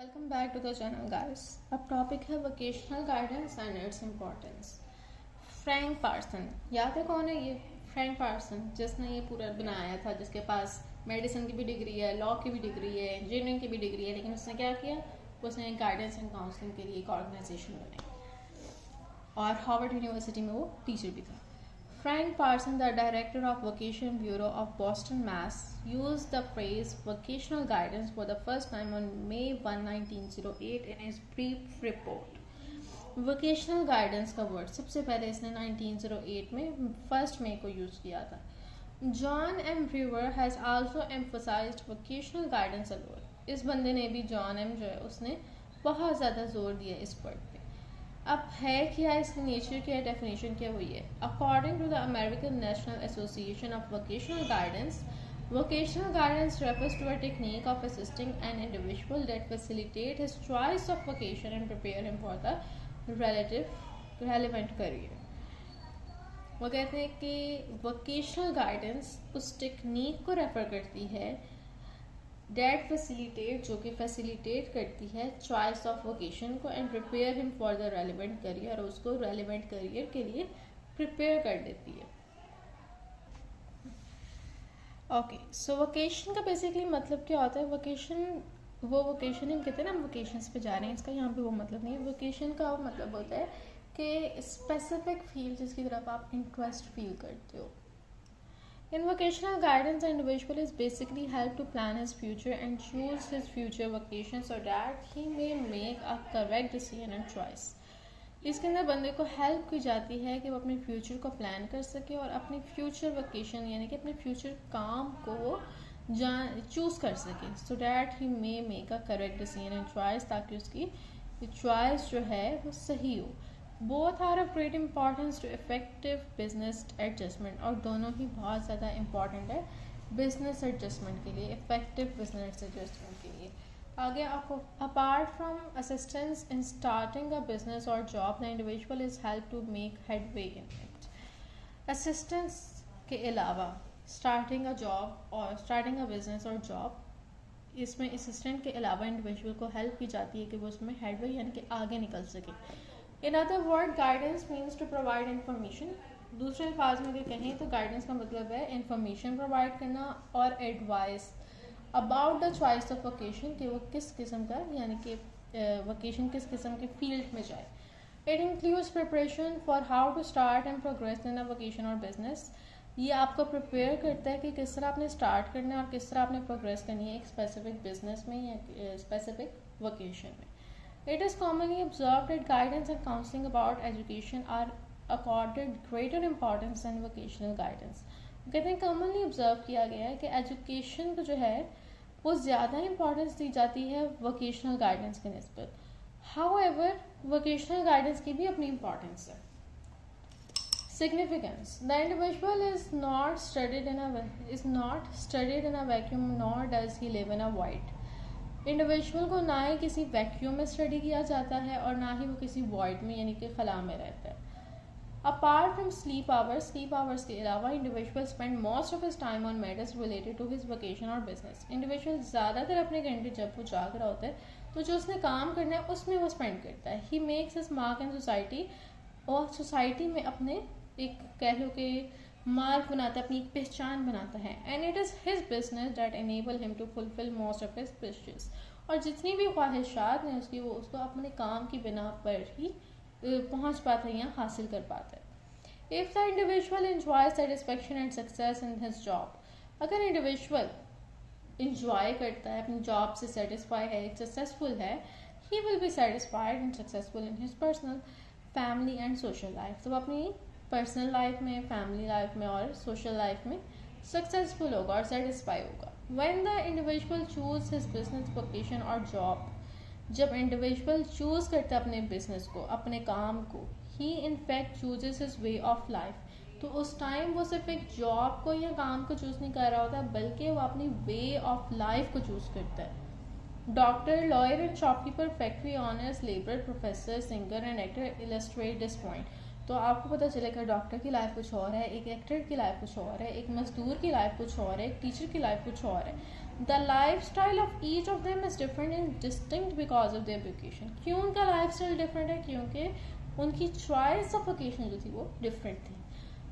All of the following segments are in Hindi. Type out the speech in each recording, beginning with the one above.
Welcome back to the channel guys. अब टॉपिक है vocational guidance and its importance. Frank Parson, याद है कौन है ये? फ्रैंक पार्सन जिसने ये पूरा बनाया था, जिसके पास मेडिसिन की भी डिग्री है, लॉ की भी डिग्री है, इंजीनियरिंग की भी डिग्री है, लेकिन उसने क्या किया? उसने गाइडेंस एंड काउंसलिंग के लिए एक ऑर्गेनाइजेशन बनाई और हार्वर्ड यूनिवर्सिटी में वो टीचर भी था। Frank Parson, the director of Vocation Bureau of Boston, Mass, used the phrase vocational guidance for the first time on May 1, 1908 in his brief report. Vocational guidance का वर्ड सबसे पहले इसने 1908 में 1 मई को यूज़ किया था। John M. Brewer has also emphasized vocational guidance a lot. इस बंदे ने भी जॉन एम जो है उसने बहुत ज़्यादा जोर दिया इस वर्ड पे। अब है क्या इसकी नेचर, क्या डेफिनेशन क्या हुई है? According to the American National Association of vocational guidance, vocational guidance refers to a technique of assisting an individual that facilitate his choice of vocation and prepare him for the relevant career. वो कहते हैं कि vocational guidance उस टेक्निक को रेफर करती है डेट फैसिलिटेट, जो कि फैसिलिटेट करती है चॉइस ऑफ वोकेशन को and prepare him for the relevant career, और उसको रेलिवेंट करियर के लिए प्रिपेयर कर देती है। ओके, सो वोकेशन का बेसिकली मतलब क्या होता है? वोकेशन, वो वोकेशन हम कहते हैं ना, हम वोकेशंस पे जा रहे हैं, इसका यहाँ पे वो मतलब नहीं है। वोकेशन का मतलब होता है कि स्पेसिफिक फील्ड जिसकी तरफ आप इंटरेस्ट फील करते हो। In vocational guidance, the individual is basically helped to plan his future and choose his future vocation so that he may make a correct decision and choice. इसके अंदर बंदे को हेल्प की जाती है कि वो अपने फ्यूचर को प्लान कर सके और अपनी फ्यूचर वोकेशन यानी कि अपने फ्यूचर काम को वो चूज़ कर सके, so that he may make a correct decision and choice, ताकि उसकी चॉइस जो है वो सही हो। Both are of great importance to effective business adjustment, और दोनों ही बहुत ज़्यादा इंपॉर्टेंट है बिजनेस एडजस्टमेंट के लिए, इफेक्टिव बिजनेस एडजस्टमेंट के लिए। आगे आपको, apart from assistance in starting a business और job, the individual is help to make headway in it. Assistance के अलावा स्टार्टिंग अ जॉब और स्टार्टिंग अ बिजनेस और जॉब, इसमें असिस्टेंट के अलावा इंडिविजुअल को हेल्प की जाती है कि वो उसमें हेडवे यानी कि आगे निकल सके। In other word, guidance means to provide information. दूसरे अल्फाज में अगर कहें तो गाइडेंस का मतलब है इन्फॉर्मेशन प्रोवाइड करना और advice about the choice of vocation, कि वो किस किस्म का यानी कि वोकेशन किस किस्म के फील्ड में जाए। It includes preparation for how to start and progress in a vocation और बिजनेस। ये आपको प्रिपेयर करता है कि किस तरह आपने स्टार्ट करना है और किस तरह आपने प्रोग्रेस करनी है एक स्पेसिफिक बिजनेस में या स्पेसिफिक वोकेशन में। It is commonly observed that guidance and counseling about education are accorded greater importance than vocational guidance. कहते हैं commonly observe किया गया है कि एजुकेशन को जो है वो ज़्यादा इंपॉर्टेंस दी जाती है vocational guidance के निस्बत। However, vocational guidance की भी अपनी इंपॉर्टेंस है। Significance: the individual is not studied in a vacuum, nor does he live in a void. Individual को ना ही किसी वैक्यूम में स्टडी किया जाता है और ना ही वो किसी वॉइड में यानी कि खला में रहता है। अपार्ट फ्रॉम स्लीप आवर्स के अलावा individual spend most of his time on matters related to his vocation और बिजनेस। इंडिविजुअल ज़्यादातर अपने घंटे जब वो जाग रहा होता है तो जो उसने काम करना है उसमें वो स्पेंड करता है। He makes his mark in society, और सोसाइटी में अपने एक कह लो कि मार्क बनाता है, अपनी एक पहचान बनाता है। And it is his business that enable him to fulfil most of his wishes, और जितनी भी ख्वाहिशात हैं उसकी वो उसको अपने काम की बिना पर ही पहुंच पाता है या हासिल कर पाता है। If the individual enjoy satisfaction and success in his job, अगर इंडिविजुअल इंजॉय करता है, अपनी जॉब से सेटिस्फाई है, सक्सेसफुल है, he will be satisfied and successful in his personal, family and social life. तो अपनी पर्सनल लाइफ में, फैमिली लाइफ में और सोशल लाइफ में सक्सेसफुल होगा और सेटिस्फाई होगा। When the individual choose his business vocation और जॉब, जब इंडिविजुअल चूज करता है अपने बिजनेस को, अपने काम को, he in fact chooses his way of life, तो उस टाइम वो सिर्फ एक जॉब को या काम को चूज नहीं कर रहा होता बल्कि वो अपनी वे ऑफ लाइफ को चूज करता है। Doctor, lawyer and shopkeeper, factory honours, labour, professor, singer and actor illustrate this point. तो आपको पता चलेगा डॉक्टर की लाइफ कुछ और है, एक एक्टर की लाइफ कुछ और है, एक मजदूर की लाइफ कुछ और है, एक टीचर की लाइफ कुछ और है। The life style of each of them is different and distinct because of their vocation. क्यों उनका लाइफ स्टाइल डिफरेंट है? क्योंकि उनकी चॉइस ऑफ वोकेशन जो थी वो डिफरेंट थी.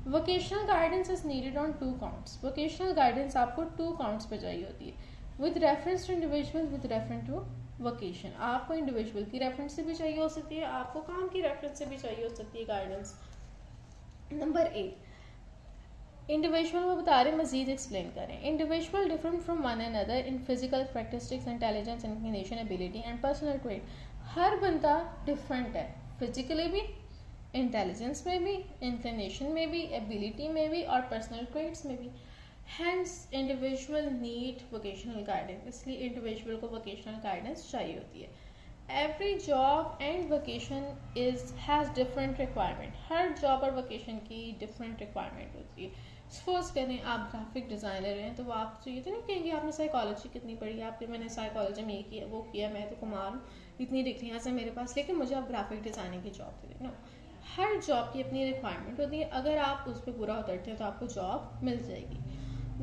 Vocational guidance is needed on 2 counts. Vocational guidance आपको 2 काउंट्स पे चाहिए होती है. With reference to individual, with reference to vocation. आपको इंडिविजुअल की रेफरेंस से भी चाहिए हो सकती है, आपको काम की रेफरेंस से भी चाहिए हो सकती है गाइडेंस. नंबर 8, इंडिविजुअल वो बता रहे मजीद एक्सप्लेन करें. Individual different from one another in physical characteristics, intelligence, inclination, ability and personal trait. हर बंदा डिफरेंट है, फिजिकली भी, इंटेलिजेंस में भी, इंक्लिनेशन में भी, एबिलिटी में भी और पर्सनल ट्रेट्स में भी. Hence individual need vocational guidance. इसलिए इंडिविजुअल को वोकेशनल गाइडेंस चाहिए होती है. Every job and vocation has different requirement. हर जॉब और वोकेशन की डिफरेंट रिक्वायरमेंट होती है. सपोज करें आप ग्राफिक डिज़ाइनर हैं, तो वो आप तो ये तो नहीं कहेंगे आपने साइकोलॉजी कितनी पढ़ी है, आपने मैंने साइकोलॉजी में ये किया वो किया, मैं तो कुमार हूँ, इतनी डिग्रियाँ से मेरे पास, लेकिन मुझे आप ग्राफिक डिज़ाइनिंग की जॉब दे देना. हर जॉब की अपनी रिक्वायरमेंट होती है. अगर आप उस पर पूरा उतरते हैं तो आपको जॉब मिल जाएगी.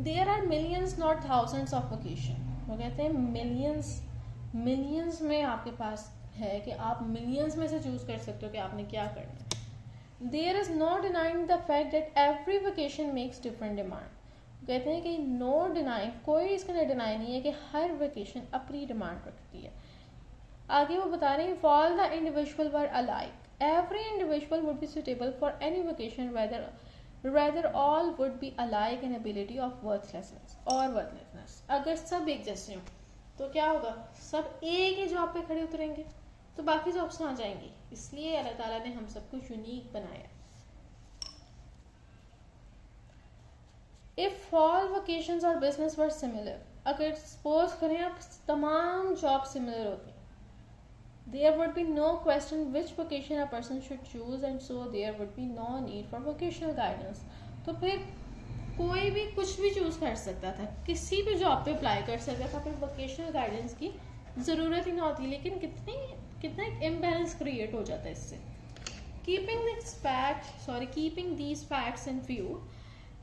There are millions not thousands of vocation. वो कहते हैं मिलियंस में आपके पास है कि आप मिलियंस में से चूज कर सकते हो कि आपने क्या करना है. There is no denying the fact that every vocation makes different demand. कहते हैं कि नो डिनाइंग, कोई इसके लिए डिनाई नहीं है कि हर वोकेशन अपनी डिमांड रखती है. आगे वो बता रहे हैं all the individual were alike. Every individual would be suitable for any vocation, rather all would be alike in ability of worthlessness or worthlessness. अगर सब एक जैसे हो तो क्या होगा? सब एक ही जॉब पे खड़े उतरेंगे तो बाकी जॉब्स कहाँ जाएंगी. इसलिए अल्लाह ताला ने हम सबको यूनिक बनाया. If all vocations or business were similar, अगर सपोज करें आप तमाम जॉब सिमिलर होती, there would be no question which vocation a person should choose and so there would be no need for vocational guidance. तो फिर कोई भी कुछ भी चूज कर सकता था, किसी भी जॉब पे अप्लाई कर सकता था, फिर वोकेशनल गाइडेंस की ज़रूरत ही ना होती. लेकिन कितना एक इम्बैलेंस क्रिएट हो जाता है इससे. Keeping these facts in view,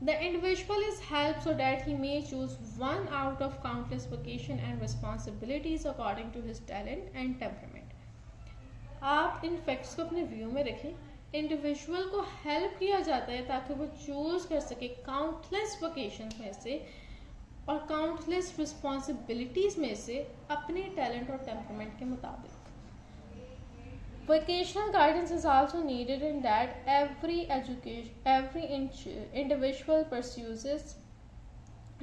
the individual is helped so that he may choose one out of countless vocation and responsibilities according to his talent and temperament. आप इन फैक्ट्स को अपने व्यू में रखें. इंडिविजुअल को हेल्प किया जाता है ताकि वो चूज कर सके काउंटलेस वोकेशंस में से और काउंटलेस रिस्पॉन्सिबिलिटीज में से अपने टैलेंट और टेम्परमेंट के मुताबिक. Vocational guidance is also needed in that every individual pursues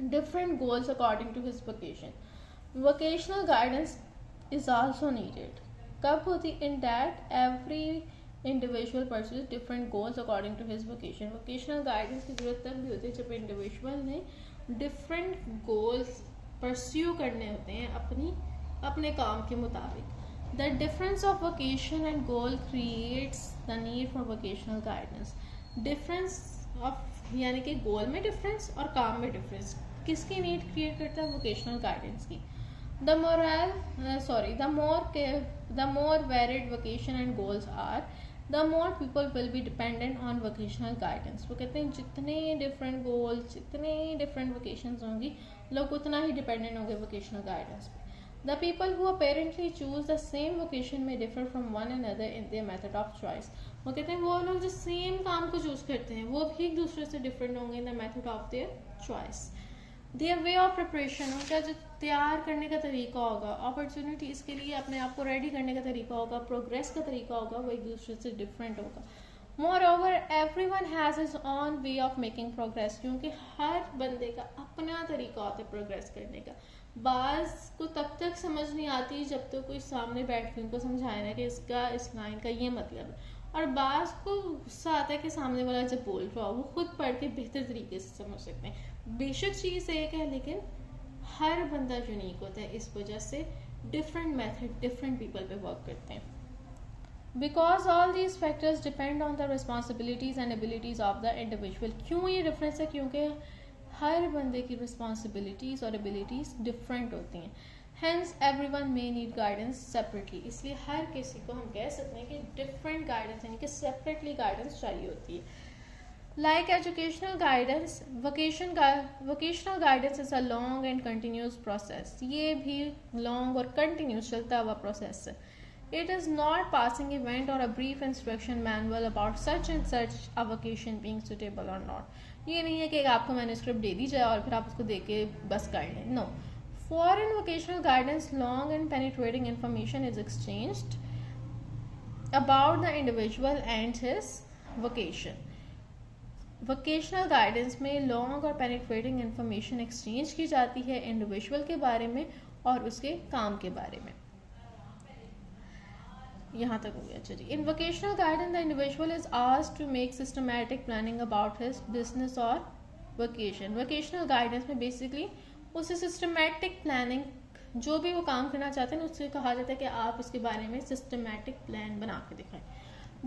different goals according to his vocation. Vocational guidance is also needed कब होती? In that every individual pursues different goals according to his vocation. Vocational guidance की जरूरत तब भी होती है जब इंडिविजुअल ने डिफरेंट गोल्स परस्यू करने होते हैं अपने काम के मुताबिक. The difference of vocation and goal creates the need for vocational guidance. Difference of यानी कि गोल में डिफरेंस और काम में डिफरेंस किसकी नीड क्रिएट करता है? वोकेशनल गाइडेंस की. The more varied vocation and goals are, the more people will be dependent on vocational guidance. वो कहते हैं जितने different goals, जितने different vocations होंगी, लोग उतना ही dependent होंगे vocational guidance पे. The people who apparently choose the same vocation may differ from one another in their method of choice. वो कहते हैं वो लोग जो सेम काम को चूज करते हैं वो भी एक दूसरे से डिफरेंट होंगे in the method of their choice. Their way of preparation, उनका जो तैयार करने का तरीका होगा, अपॉर्चुनिटीज़ के लिए अपने आप को रेडी करने का तरीका होगा, प्रोग्रेस का तरीका होगा, वो एक दूसरे से डिफरेंट होगा. More over every one has his on way of making progress, क्योंकि हर बंदे का अपना तरीका होता है प्रोग्रेस करने का. बाज़ को तब तक समझ नहीं आती जब तक कोई सामने बैठ के उनको समझाए ना कि इसका इस लाइन का ये मतलब है, और बाज़ को गुस्सा आता है कि सामने वाला जब बोल रहा हो वो खुद पढ़ के बेहतर तरीके से समझ सकते हैं. बेशक चीज़ एक है लेकिन हर बंदा यूनिक होता है, इस वजह से डिफरेंट मेथड डिफरेंट पीपल पे वर्क करते हैं. Because all these factors depend on the responsibilities and abilities of the individual. क्यों ये डिफरेंस है? क्योंकि हर बंदे की रिस्पॉन्सिबिलिटीज और एबिलिटीज डिफरेंट होती हैं. Hence every one may need guidance separately. इसलिए हर किसी को हम कह सकते हैं कि डिफरेंट गाइडेंस यानी कि सेपरेटली गाइडेंस चाहिए होती है. Like educational guidance, vocational guidance is a long and continuous process. ये भी long और continuous चलता हुआ process है. It is not passing event or a brief instruction manual about such and such a vocation being suitable or not. ये नहीं है कि आपको मैन्युस्क्रिप्ट दे दी जाए और फिर आप उसको दे के बस कर लें. No. Foreign vocational guidance, long and penetrating information is exchanged about the individual and his vocation. Vocational guidance में लॉन्ग और पेनिट्रेटिंग इंफॉर्मेशन एक्सचेंज की जाती है इंडिविजुअल के बारे में और उसके काम के बारे में. यहाँ तक हो गया. अच्छा जी. In vocational guidance the individual is asked to make systematic planning about his business और वोकेशन. वोकेशनल गाइडेंस में बेसिकली उसे सिस्टमैटिक प्लानिंग, जो भी वो काम करना चाहते हैं उससे कहा जाता है कि आप उसके बारे में सिस्टमैटिक प्लान बना के दिखाएं.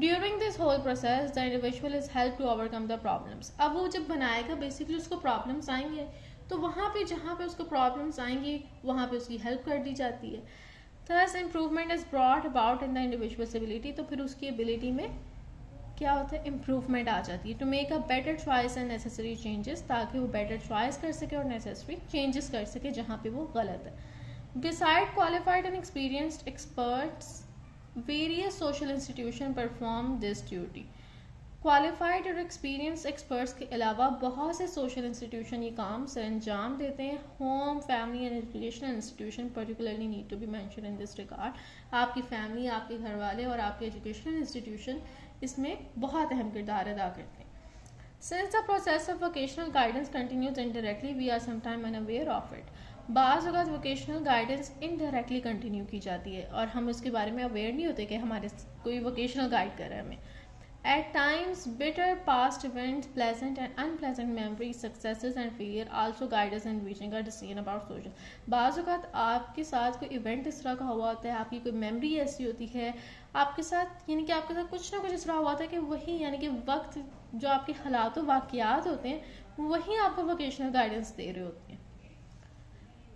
During this whole process, the individual is helped to overcome the problems. अब वो जब बनाएगा बेसिकली उसको प्रॉब्लम्स आएंगे, तो वहाँ पे जहाँ पे उसको प्रॉब्लम्स आएंगी वहाँ पे उसकी हेल्प कर दी जाती है. Thus improvement is brought about in the individual's ability. तो फिर उसकी एबिलिटी में क्या होता है, इम्प्रूवमेंट आ जाती है. To make a better choice and necessary changes, ताकि वो बेटर चॉइस कर सके और नेसेसरी चेंजेस कर सके जहाँ पे वो गलत है. Beside qualified and experienced experts, various social institution perform this duty. Qualified और एक्सपीरियंस एक्सपर्ट्स के अलावा बहुत से सोशल इंस्टीट्यूशन ये काम सर अंजाम देते हैं. Home, family and educational institution particularly need to be mention in this regard. आपकी फैमिली, आपके घर वाले और आपके एजुकेशनल इंस्टीट्यूशन इसमें बहुत अहम किरदार अदा करते हैं. Since the process of vocational guidance continues indirectly, we are sometime unaware of it. बाज़ अवत वोकेशनल गाइडेंस इनडायरेक्टली कंटिन्यू की जाती है और हम उसके बारे में अवेयर नहीं होते कि हमारे कोई वोकेशनल गाइड कर रहा है हमें. At times, bitter past events, pleasant and unpleasant memories, successes and failure also guide us in reaching a decision about social. बाज़ अवत आपके साथ कोई इवेंट इस तरह का हुआ होता है, आपकी कोई मेमोरी ऐसी होती है आपके साथ, यानी कि आपके साथ कुछ ना कुछ इस तरह हुआ होता है कि वही, यानी कि वक्त जो आपके हालात वाक़यात होते हैं वही आपको वोकेशनल गाइडेंस दे रहे होते हैं.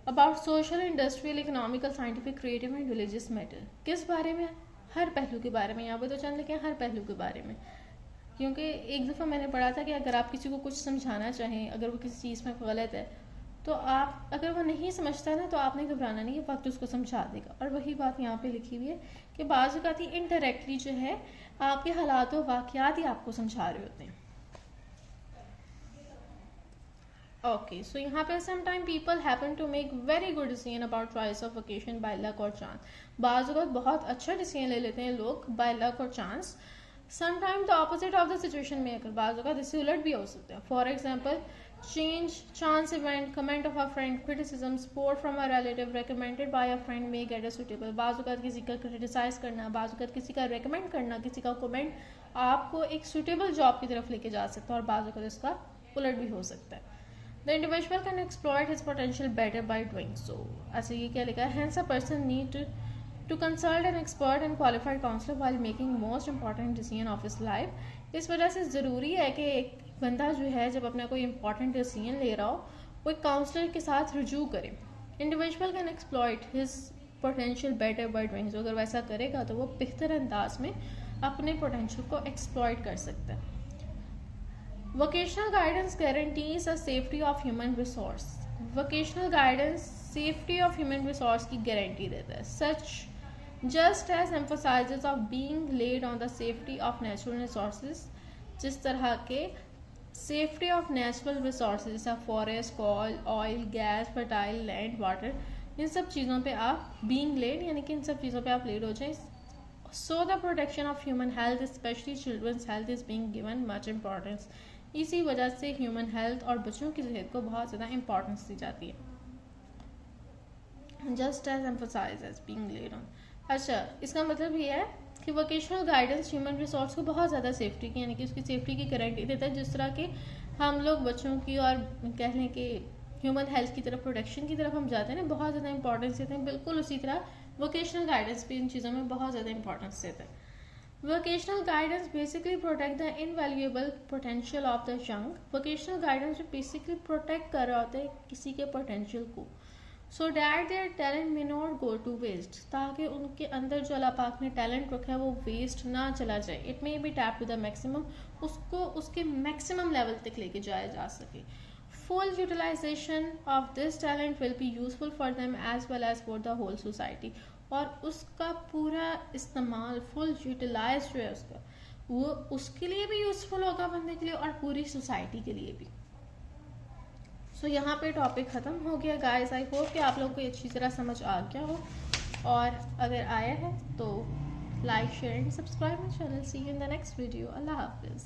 About social, industrial, economical, scientific, creative and religious matter. किस बारे में? हर पहलू के बारे में. यहाँ पे तो चंद लिखे हैं हर पहलू के बारे में, क्योंकि एक दफ़ा मैंने पढ़ा था कि अगर आप किसी को कुछ समझाना चाहें, अगर वो किसी चीज़ में गलत है तो आप, अगर वो नहीं समझता ना तो आपने घबराना नहीं है, वक्त उसको समझा देगा. और वही बात यहाँ पे लिखी हुई है कि बाज़ औक़ात ही इनडायरेक्टली जो है आपके हालात व वाक़यात ही आपको समझा रहे होते हैं. ओके, सो यहाँ पे sometime people happen to make very good decision about choice of vocation by luck और चांस. बाज़ वक़्त बहुत अच्छा डिसीजन ले लेते हैं लोग बाय लक और chance. Sometime the opposite of the situation में अगर बाज़ वक़्त इससे उलट भी हो सकता है. For example, change, chance event, comment of a friend, criticism, support from a relative, recommended by a friend may get a suitable. बाज़ वक़्त किसी का क्रिटिसाइज करना, बाज़ वक़्त किसी का रिकमेंड करना, किसी का कमेंट आपको एक सुटेबल जॉब की तरफ लेके जा सकता है और बाज़ वक़्त इसका उलट भी हो सकता है. The individual can exploit his potential better by doing so. अच्छा, ये क्या लिखा है? Hence a person need to consult an expert and qualified counselor while making most important decision of his life. इस वजह से ज़रूरी है कि एक बंदा जो है जब अपना कोई important decision ले रहा हो वो एक काउंसलर के साथ रुजू करे. Individual can exploit his potential better by doing so. अगर वैसा करेगा तो वो बेहतर अंदाज में अपने potential को exploit कर सकता है. Vocational guidance guarantees a safety of human resource. Vocational guidance safety of human resource की guarantee देता है. Such just as emphasizes of being laid on the safety of natural resources. जिस तरह के safety of natural resources जैसा forest, coal, oil, gas, fertile land, water, इन सब चीज़ों पे आप being laid यानी कि इन सब चीज़ों पे आप laid हो जाएं. So the protection of human health, especially children's health, is being given much importance. इसी वजह से ह्यूमन हेल्थ और बच्चों की सेहत को बहुत ज़्यादा इंपॉर्टेंस दी जाती है. Just as emphasise as being laid on. अच्छा, इसका मतलब ये है कि वोकेशनल गाइडेंस ह्यूमन रिसोर्स को बहुत ज़्यादा सेफ्टी की, यानी कि उसकी सेफ्टी की गारंटी देता है. जिस तरह के हम लोग बच्चों की और कह लें कि ह्यूमन हेल्थ की तरफ, प्रोटेक्शन की तरफ हम जाते हैं ना, बहुत ज़्यादा इंपॉर्टेंस देते हैं. बिल्कुल उसी तरह वोकेशनल गाइडेंस भी इन चीज़ों में बहुत ज़्यादा इंपॉर्टेंस देता है. Vocational guidance basically protect the invaluable potential of the young. Vocational guidance basically protect कर रहा होता है किसी के potential को. So that their talent may not go to waste, ताकि उनके अंदर जो अल्लाह पाक ने टैलेंट रखा है वो वेस्ट ना चला जाए. It may be tap to the maximum, उसको उसके मैक्सिमम लेवल तक लेके जाया जा सके. Full utilisation of this talent will be useful for them as well as for the whole society. और उसका पूरा इस्तेमाल, फुल यूटिलाइज जो है उसका, वो उसके लिए भी यूजफुल होगा बंदे के लिए और पूरी सोसाइटी के लिए भी. सो यहाँ पे टॉपिक ख़त्म हो गया गाइस. आई होप कि आप लोगों को अच्छी तरह समझ आ गया हो, और अगर आया है तो like share and subscribe my channel. See you in the next video. अल्लाह हाफिज़.